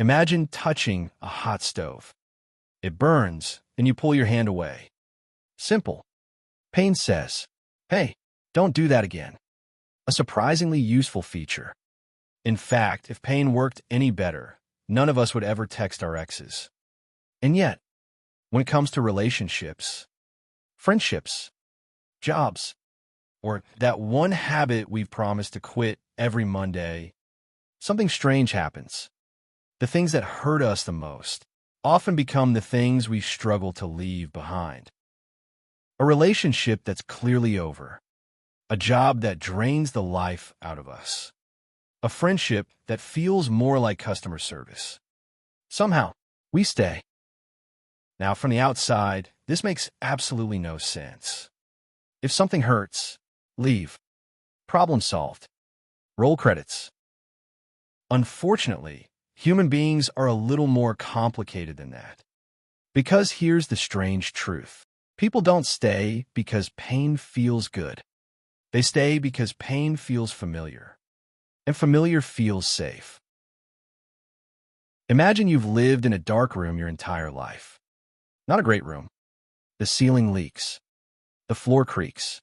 Imagine touching a hot stove. It burns, and you pull your hand away. Simple. Pain says, "Hey, don't do that again." A surprisingly useful feature. In fact, if pain worked any better, none of us would ever text our exes. And yet, when it comes to relationships, friendships, jobs, or that one habit we've promised to quit every Monday, something strange happens. The things that hurt us the most often become the things we struggle to leave behind. A relationship that's clearly over. A job that drains the life out of us. A friendship that feels more like customer service. Somehow, we stay. Now, from the outside, this makes absolutely no sense. If something hurts, leave. Problem solved. Roll credits. Unfortunately, human beings are a little more complicated than that. Because here's the strange truth. People don't stay because pain feels good. They stay because pain feels familiar. And familiar feels safe. Imagine you've lived in a dark room your entire life. Not a great room. The ceiling leaks. The floor creaks.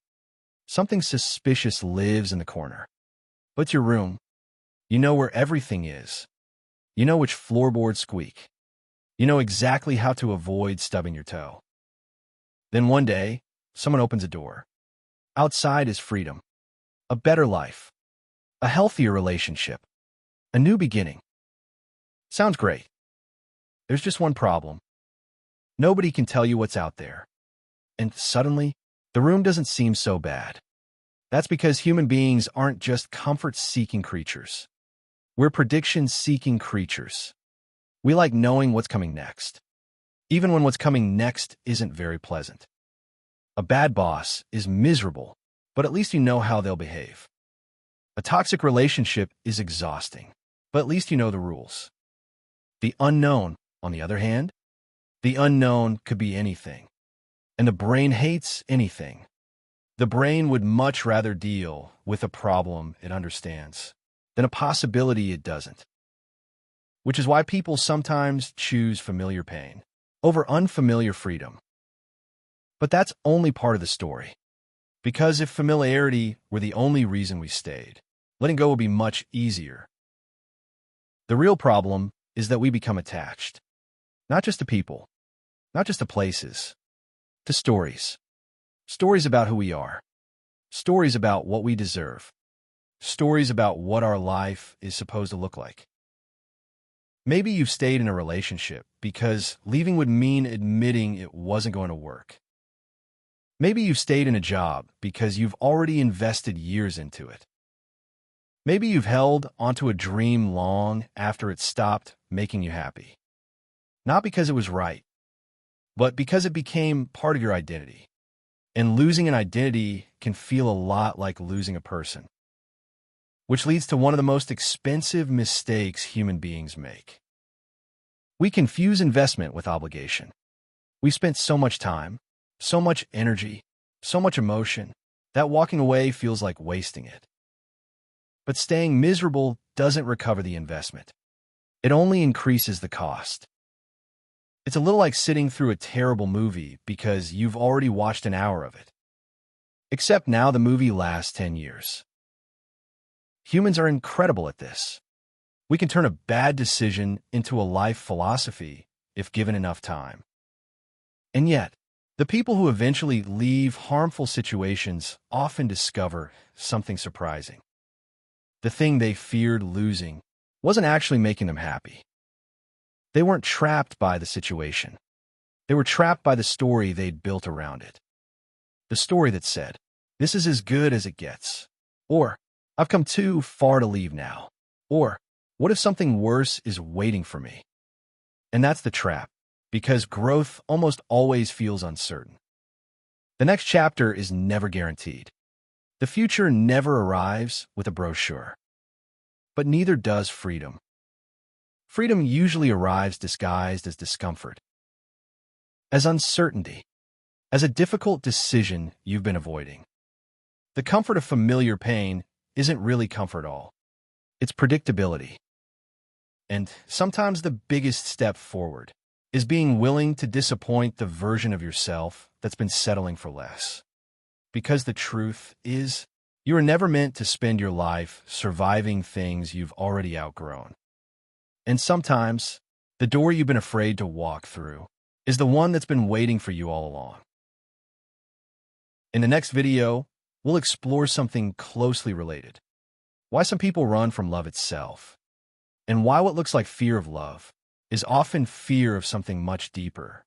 Something suspicious lives in the corner. But it's your room. You know where everything is. You know which floorboards squeak. You know exactly how to avoid stubbing your toe. Then one day, someone opens a door. Outside is freedom. A better life. A healthier relationship. A new beginning. Sounds great. There's just one problem. Nobody can tell you what's out there. And suddenly, the room doesn't seem so bad. That's because human beings aren't just comfort-seeking creatures. We're prediction-seeking creatures. We like knowing what's coming next, even when what's coming next isn't very pleasant. A bad boss is miserable, but at least you know how they'll behave. A toxic relationship is exhausting, but at least you know the rules. The unknown, on the other hand, the unknown could be anything. And the brain hates anything. The brain would much rather deal with a problem it understands than a possibility it doesn't. Which is why people sometimes choose familiar pain over unfamiliar freedom. But that's only part of the story. Because if familiarity were the only reason we stayed, letting go would be much easier. The real problem is that we become attached. Not just to people, not just to places, to stories. Stories about who we are. Stories about what we deserve. Stories about what our life is supposed to look like. Maybe you've stayed in a relationship because leaving would mean admitting it wasn't going to work. Maybe you've stayed in a job because you've already invested years into it. Maybe you've held onto a dream long after it stopped making you happy. Not because it was right, but because it became part of your identity. And losing an identity can feel a lot like losing a person. Which leads to one of the most expensive mistakes human beings make. We confuse investment with obligation. We spent so much time, so much energy, so much emotion, that walking away feels like wasting it. But staying miserable doesn't recover the investment. It only increases the cost. It's a little like sitting through a terrible movie because you've already watched an hour of it. Except now the movie lasts 10 years. Humans are incredible at this. We can turn a bad decision into a life philosophy if given enough time. And yet, the people who eventually leave harmful situations often discover something surprising. The thing they feared losing wasn't actually making them happy. They weren't trapped by the situation. They were trapped by the story they'd built around it. The story that said, "This is as good as it gets," or "I've come too far to leave now," or "What if something worse is waiting for me?" And that's the trap, because growth almost always feels uncertain. The next chapter is never guaranteed. The future never arrives with a brochure. But neither does freedom. Freedom usually arrives disguised as discomfort, as uncertainty, as a difficult decision you've been avoiding. The comfort of familiar pain isn't really comfort at all. It's predictability. And sometimes the biggest step forward is being willing to disappoint the version of yourself that's been settling for less. Because the truth is, you are never meant to spend your life surviving things you've already outgrown. And sometimes, the door you've been afraid to walk through is the one that's been waiting for you all along. In the next video, we'll explore something closely related. Why some people run from love itself, and why what looks like fear of love is often fear of something much deeper.